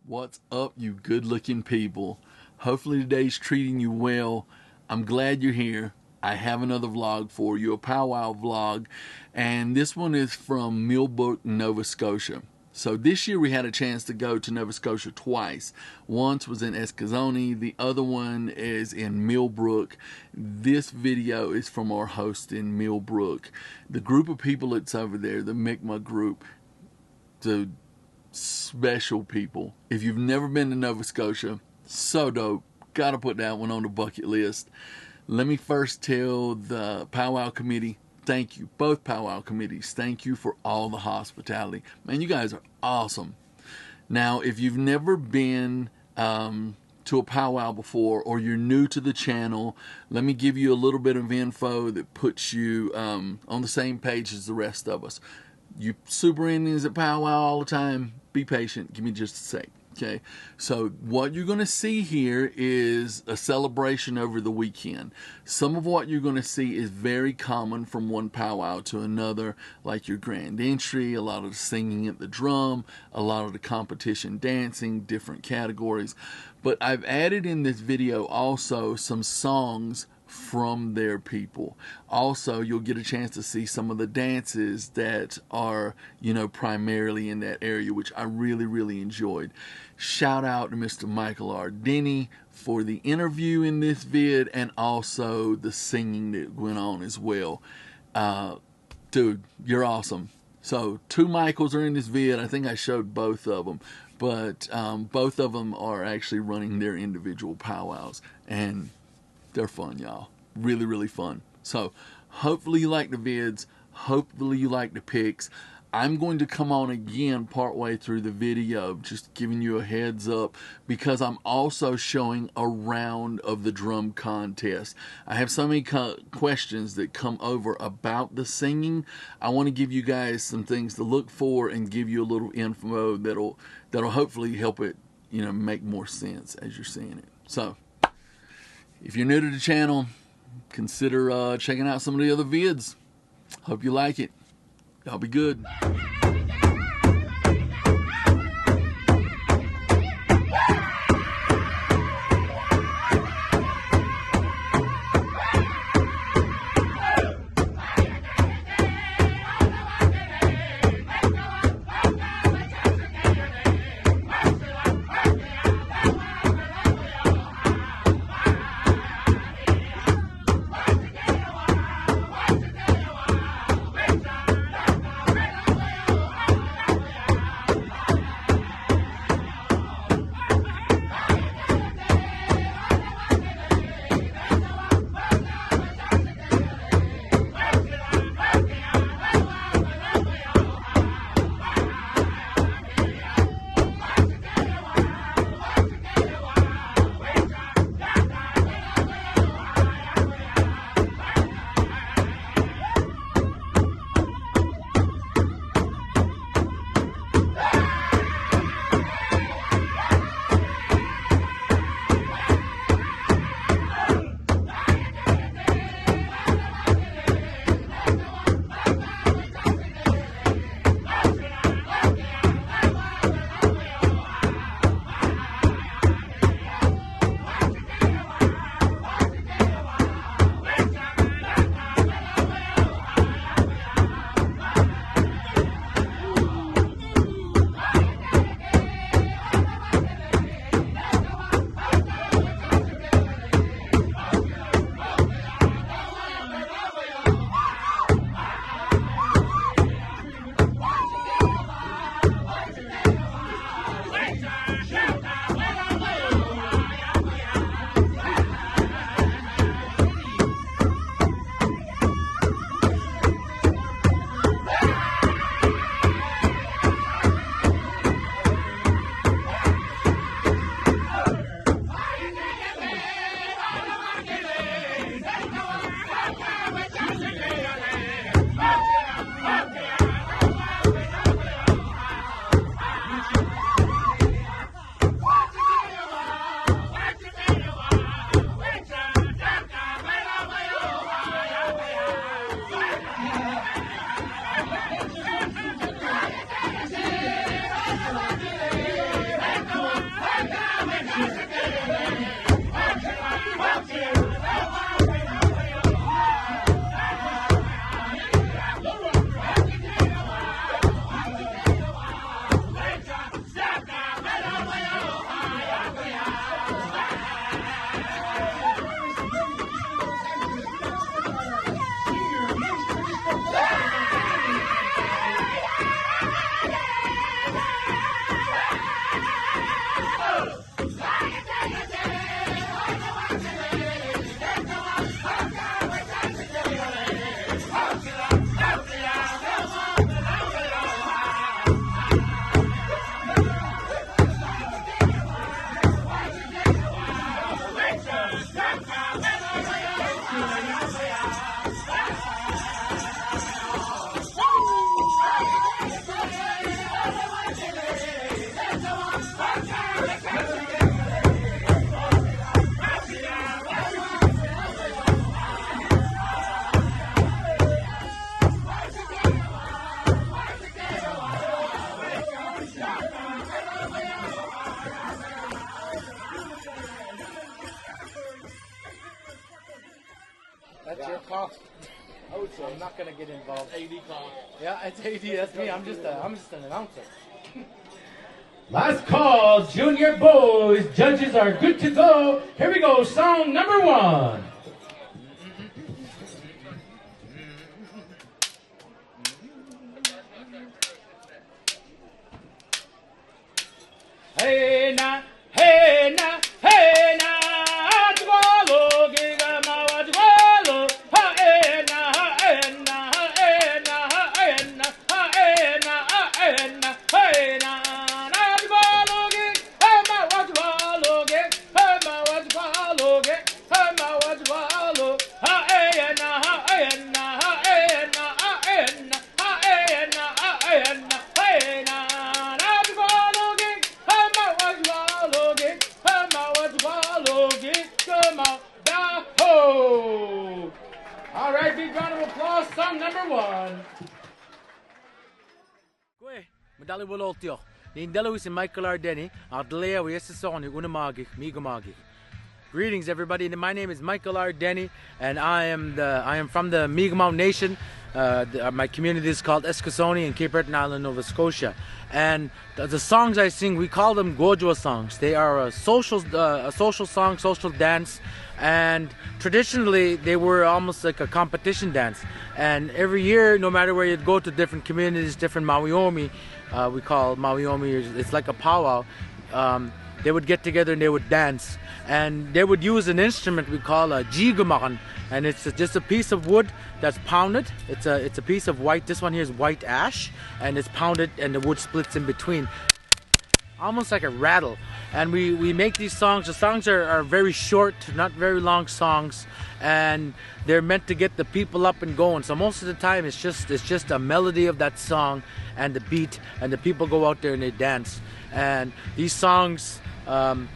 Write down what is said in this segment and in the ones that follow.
What's up, you good-looking people? Hopefully today's treating you well. I'm glad you're here. I have another vlog for you, a Pow Wow vlog, and this one is from Millbrook, Nova Scotia. So this year we had a chance to go to Nova Scotia twice. Once was in Escazone, the other one is in Millbrook. This video is from our host in Millbrook. The group of people that's over there, the Mikey group, the special people. If you've never been to Nova Scotia, so dope. Gotta put that one on the bucket list. Let me first tell the Pow Wow committee, thank you. Both Pow Wow committees, thank you for all the hospitality. Man, you guys are awesome. Now, if you've never been to a Pow Wow before, or you're new to the channel, let me give you a little bit of info that puts you on the same page as the rest of us. You super Indians at Pow Wow all the time, be patient. Give me just a sec. Okay, so what you're going to see here is a celebration over the weekend. Some of what you're going to see is very common from one powwow to another, like your grand entry, a lot of the singing at the drum, a lot of the competition dancing, different categories. But I've added in this video also some songs from their people. Also, you'll get a chance to see some of the dances that are, primarily in that area, which I really enjoyed. Shout out to Mr. Michael R. for the interview in this vid, and also the singing that went on as well. Dude, you're awesome. So 2 Michaels are in this vid. I think I showed both of them, but both of them are actually running their individual powwows, and they're fun, y'all. Really fun. So hopefully you like the vids. Hopefully you like the pics. I'm going to come on again partway through the video, just giving you a heads up, because I'm also showing a round of the drum contest. I have so many questions that come over about the singing. I want to give you guys some things to look for and give you a little info that'll hopefully help it, make more sense as you're seeing it. So if you're new to the channel, consider checking out some of the other vids. Hope you like it. Y'all be good. That's your cost. I would say I'm not gonna get involved. AD cost. Yeah, it's AD. That's me. I'm just an announcer. Last call, junior boys. Judges are good to go. Here we go. Song number 1. Hey na, hey na, hey na. Jwalo, giga mawa jwalo. Ha hey na, hey na, hey na, hey na, hey na, hey na, hey na. Na jwalo, giga mawa jwalo, giga mawa jwalo, giga mawa jwalo. Ha hey na, hey na, hey na, hey na, hey na, hey na, hey na. All right, big round of applause. Song number 1. Kwe, madali wolotio. Nindalo is Michael Ardeni. Ardlea we yesasoni unamagi, migamagi. Greetings, everybody. My name is Michael Ardeni, and I am from the Mi'kmaq Nation. My community is called Eskasoni in Cape Breton Island, Nova Scotia. And the songs I sing, we call them Gojwa songs. They are a social song, social dance, and traditionally they were almost like a competition dance. And every year, no matter where you'd go to different communities, different Mawiomi, we call Mawiomi, it's like a powwow. They would get together and they would dance, and they would use an instrument we call a jigamakan, and it's just a piece of wood that's pounded. It's a piece of white. This one here is white ash, and it's pounded, and the wood splits in between, almost like a rattle. And we make these songs. The songs are very short, not very long songs, and they're meant to get the people up and going. So most of the time it's just a melody of that song and the beat, and the people go out there and they dance. And these songs, we're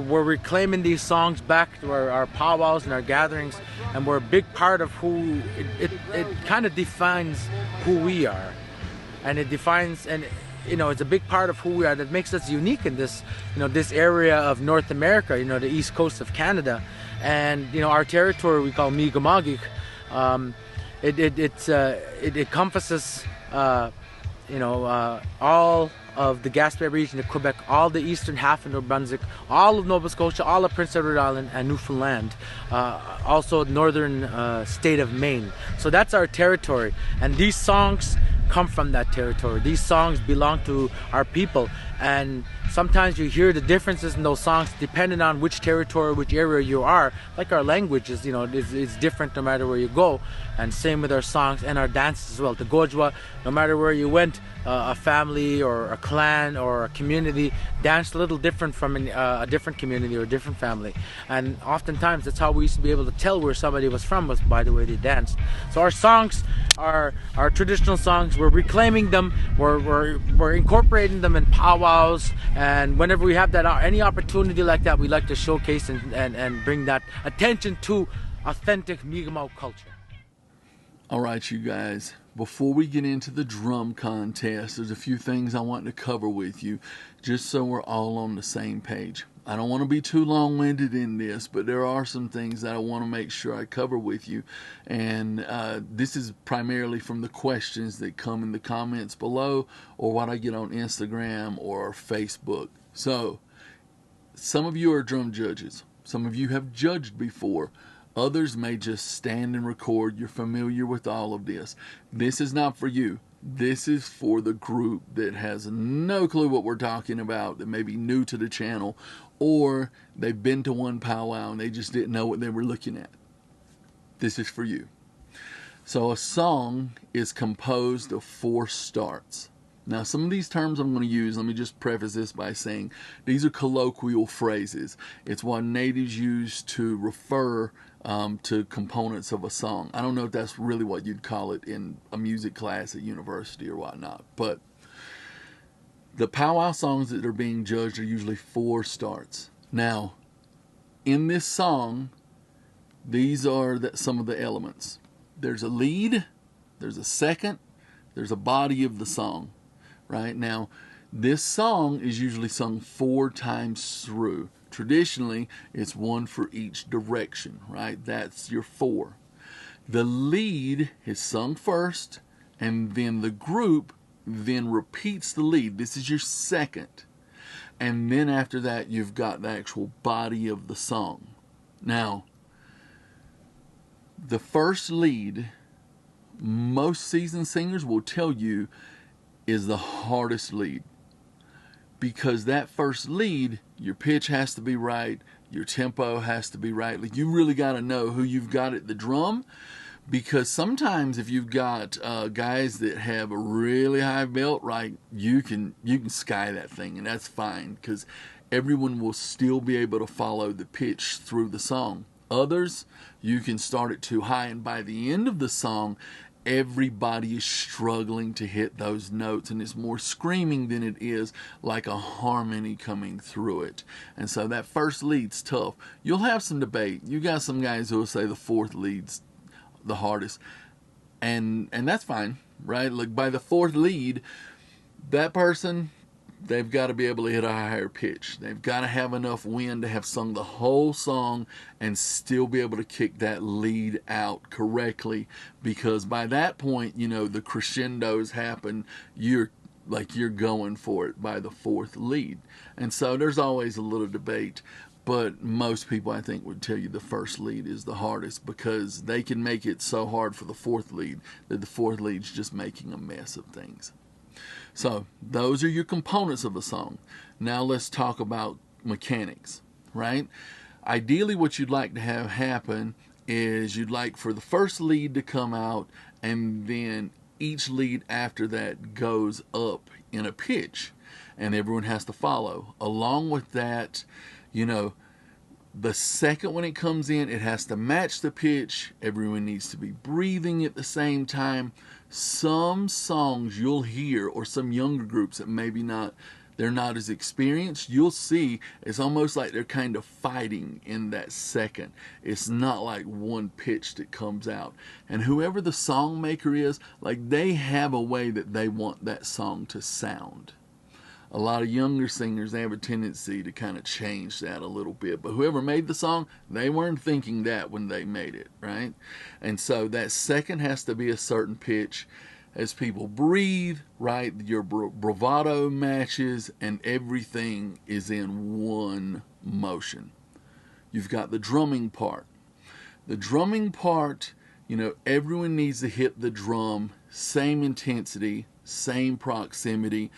reclaiming these songs back to our powwows and our gatherings, and we're a big part of who it kind of defines who we are, and it defines, and it's a big part of who we are that makes us unique in this this area of North America, the east coast of Canada. And our territory we call Mi'kmaq. It encompasses all of the Gaspé region of Quebec, all the eastern half of New Brunswick, all of Nova Scotia, all of Prince Edward Island and Newfoundland, also northern state of Maine. So that's our territory, and these songs come from that territory. These songs belong to our people, and sometimes you hear the differences in those songs depending on which territory, which area you are. Like our language is, it's different no matter where you go, and same with our songs and our dances as well. The Gojwa, no matter where you went, a family or a clan or a community danced a little different from a different community or a different family, and oftentimes that's how we used to be able to tell where somebody was from, was by the way they danced. So our songs are our traditional songs. We're reclaiming them. We're incorporating them in powwows, and whenever we have that any opportunity like that, we like to showcase and bring that attention to authentic Mi'kmaq culture. All right, you guys, before we get into the drum contest, there's a few things I want to cover with you, just so we're all on the same page. I don't want to be too long-winded in this, but there are some things that I want to make sure I cover with you. And this is primarily from the questions that come in the comments below, or what I get on Instagram or Facebook. So, some of you are drum judges. Some of you have judged before. Others may just stand and record. You're familiar with all of this. This is not for you. This is for the group that has no clue what we're talking about, that may be new to the channel, or they've been to one powwow and they just didn't know what they were looking at. This is for you. So a song is composed of 4 starts. Now, some of these terms I'm going to use, let me just preface this by saying these are colloquial phrases. It's what natives use to refer to components of a song. I don't know if that's really what you'd call it in a music class at university or whatnot, but The powwow songs that are being judged are usually 4 starts. Now, in this song, these are some of the elements. There's a lead, there's a second, there's a body of the song. Right? Now, this song is usually sung 4 times through. Traditionally, it's 1 for each direction, right? That's your 4. The lead is sung first, and then the group then repeats the lead. This is your second. And then after that, you've got the actual body of the song. Now, the first lead, most seasoned singers will tell you, is the hardest lead. Because that first lead, your pitch has to be right, your tempo has to be right. Like, you really got to know who you've got at the drum. Because sometimes if you've got guys that have a really high belt, right, you can sky that thing, and that's fine, because everyone will still be able to follow the pitch through the song. Others, you can start it too high, and by the end of the song, everybody is struggling to hit those notes, and it's more screaming than it is like a harmony coming through it. And so that first lead's tough. You'll have some debate. You got some guys who will say the fourth lead's the hardest, and that's fine, right? Like, by the fourth lead, that person, they've got to be able to hit a higher pitch. They've got to have enough wind to have sung the whole song and still be able to kick that lead out correctly, because by that point, you know, the crescendos happen. You're going for it by the fourth lead. And so there's always a little debate. But most people, I think, would tell you the first lead is the hardest, because they can make it so hard for the fourth lead that the fourth lead's just making a mess of things. So those are your components of a song. Now let's talk about mechanics, right? Ideally, what you'd like to have happen is you'd like for the first lead to come out, and then each lead after that goes up in a pitch, and everyone has to follow. Along with that, you know, the second when it comes in, it has to match the pitch. Everyone needs to be breathing at the same time. Some songs you'll hear, or some younger groups that maybe they're not as experienced, you'll see it's almost like they're kind of fighting in that second. It's not like one pitch that comes out. And whoever the song maker is, like, they have a way that they want that song to sound. A lot of younger singers, they have a tendency to kind of change that a little bit. But whoever made the song, they weren't thinking that when they made it, right? And so that second has to be a certain pitch. As people breathe, right, your bravado matches, and everything is in one motion. You've got the drumming part. The drumming part, you know, everyone needs to hit the drum, same intensity, same proximity.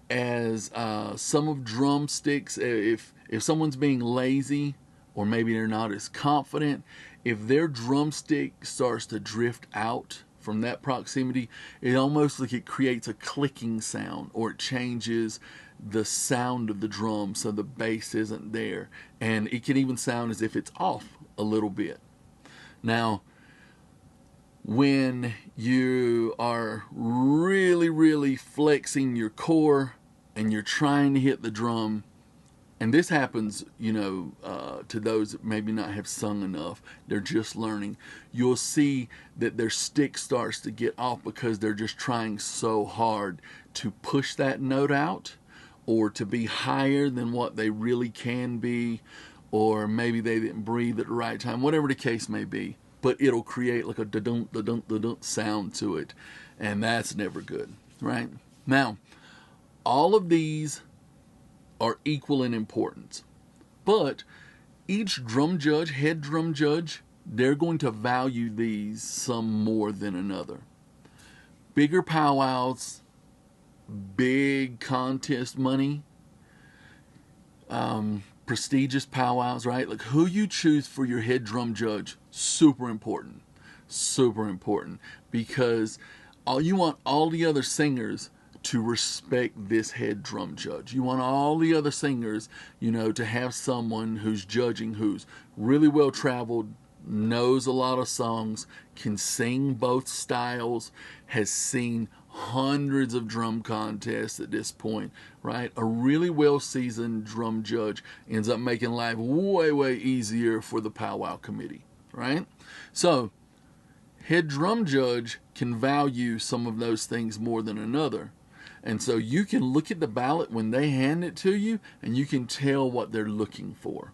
As some of drumsticks, if someone's being lazy, or maybe they're not as confident, if their drumstick starts to drift out from that proximity, it almost like it creates a clicking sound, or it changes the sound of the drum so the bass isn't there, and it can even sound as if it's off a little bit. Now, when you are really flexing your core and you're trying to hit the drum, and this happens, you know, to those that maybe not have sung enough, they're just learning, you'll see that their stick starts to get off because they're just trying so hard to push that note out, or to be higher than what they really can be, or maybe they didn't breathe at the right time, whatever the case may be. But it'll create like a da-dunk, da-dunk, da-dunk sound to it, and that's never good, right? Now, all of these are equal in importance, but each drum judge, head drum judge, they're going to value these some more than another. Bigger powwows, big contest money, prestigious powwows, right? Like, who you choose for your head drum judge, super important, because you want all the other singers to respect this head drum judge. You want all the other singers, you know, to have someone who's judging who's really well traveled, knows a lot of songs, can sing both styles, has seen hundreds of drum contests at this point, right? A really well-seasoned drum judge ends up making life way, way easier for the powwow committee, right? So, head drum judge can value some of those things more than another. And so you can look at the ballot when they hand it to you, and you can tell what they're looking for.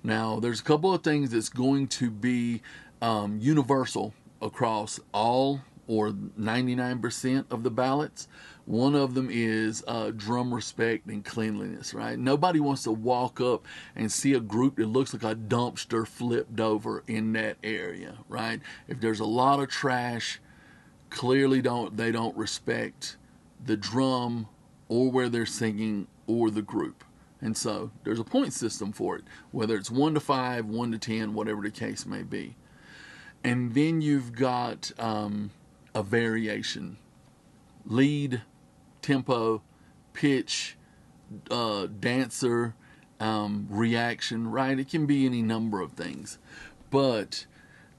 Now, there's a couple of things that's going to be universal across all or 99% of the ballots. One of them is drum respect and cleanliness, right? Nobody wants to walk up and see a group that looks like a dumpster flipped over in that area, right? If there's a lot of trash, clearly they don't respect the drum or where they're singing or the group. And so there's a point system for it, whether it's 1 to 5, 1 to 10, whatever the case may be. And then you've got a variation: lead, tempo, pitch, dancer, reaction, right? It can be any number of things. But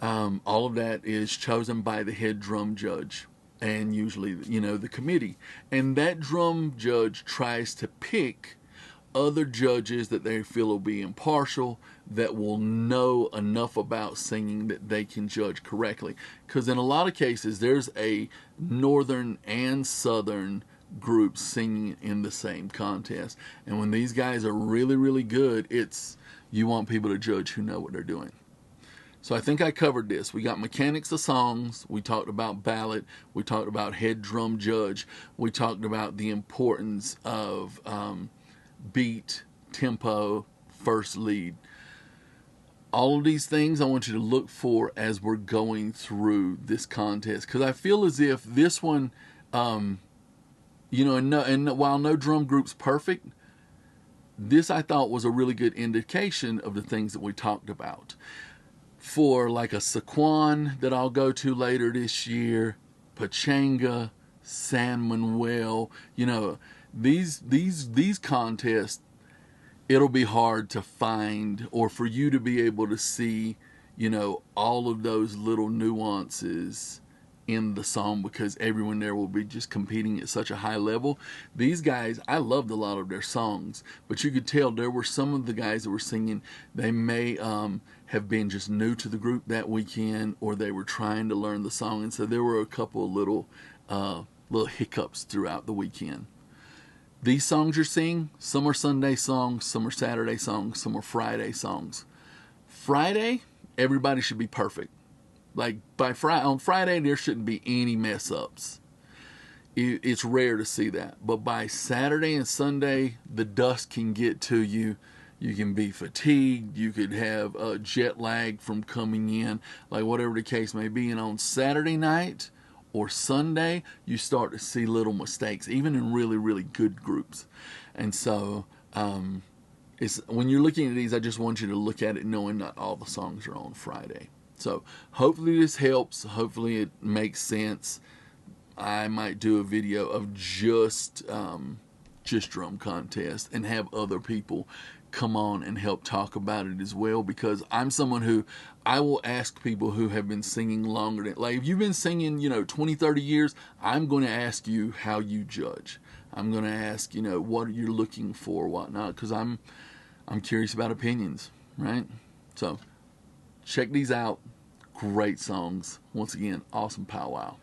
all of that is chosen by the head drum judge and usually, the committee. And that drum judge tries to pick other judges that they feel will be impartial, that will know enough about singing that they can judge correctly. Because in a lot of cases, there's a northern and southern group singing in the same contest. And when these guys are really, really good, you want people to judge who know what they're doing. So I think I covered this. We got mechanics of songs. We talked about ballot. We talked about head drum judge. We talked about the importance of beat, tempo, first lead. All of these things I want you to look for as we're going through this contest, because I feel as if this one, and while no drum group's perfect, this I thought was a really good indication of the things that we talked about. For like a Sequan that I'll go to later this year, Pachanga, San Manuel, these contests, it'll be hard to find, or for you to be able to see, all of those little nuances in the song, because everyone there will be just competing at such a high level. These guys, I loved a lot of their songs, but you could tell there were some of the guys that were singing, they may have been just new to the group that weekend, or they were trying to learn the song, and so there were a couple of little hiccups throughout the weekend. These songs you're seeing, some are Sunday songs, some are Saturday songs, some are Friday songs. Friday, everybody should be perfect. Like on Friday, there shouldn't be any mess ups. It's rare to see that. But by Saturday and Sunday, the dust can get to you. You can be fatigued. You could have jet lag from coming in, like whatever the case may be. And on Saturday night or Sunday, you start to see little mistakes, even in really, really good groups. And so when you're looking at these, I just want you to look at it knowing not all the songs are on Friday. So hopefully this helps. Hopefully it makes sense. I might do a video of just drum contest and have other people come on and help talk about it as well, because I'm someone who I will ask people who have been singing longer than, like, if you've been singing 20, 30 years, I'm going to ask you how you judge. I'm going to ask what you're looking for, whatnot, because I'm curious about opinions, right? So check these out. Great songs. Once again, awesome powwow.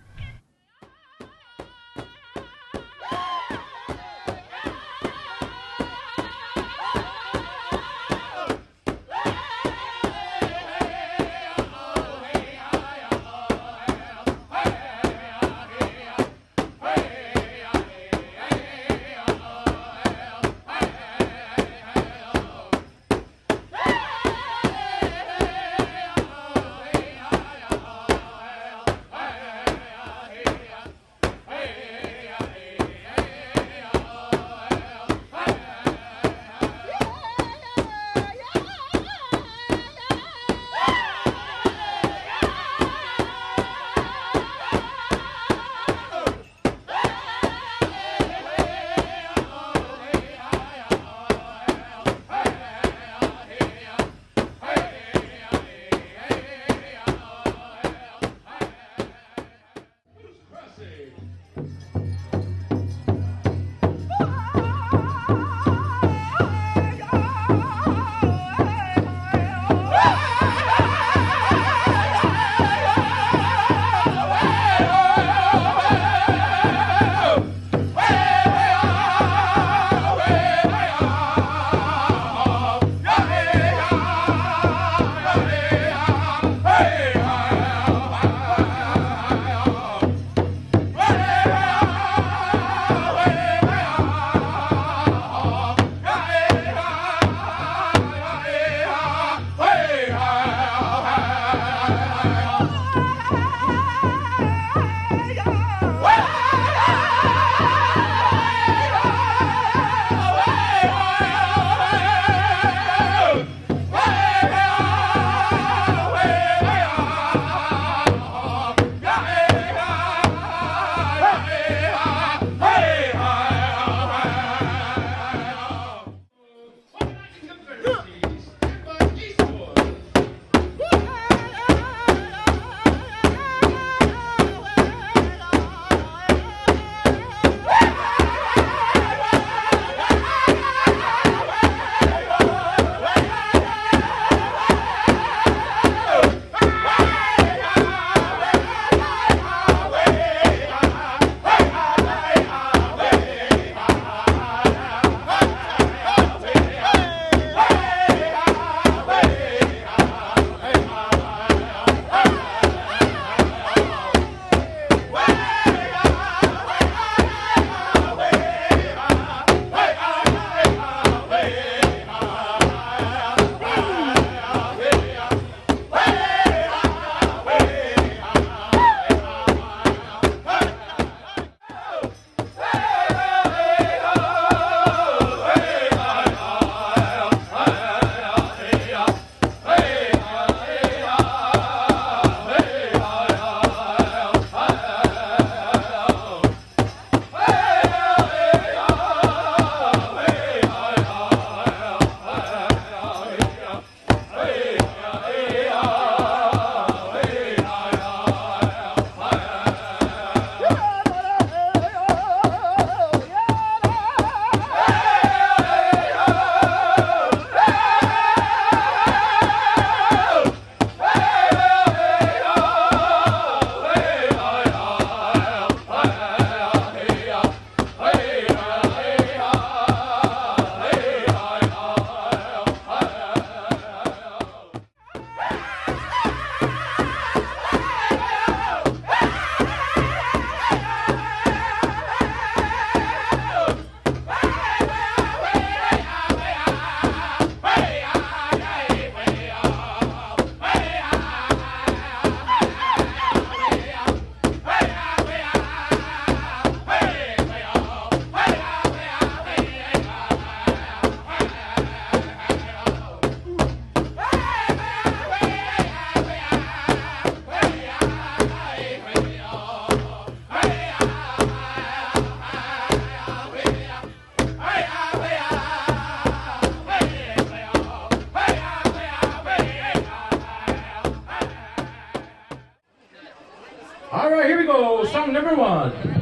number one.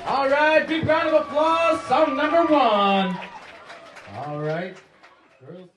All right, big round of applause. Song number one. All right. Girls,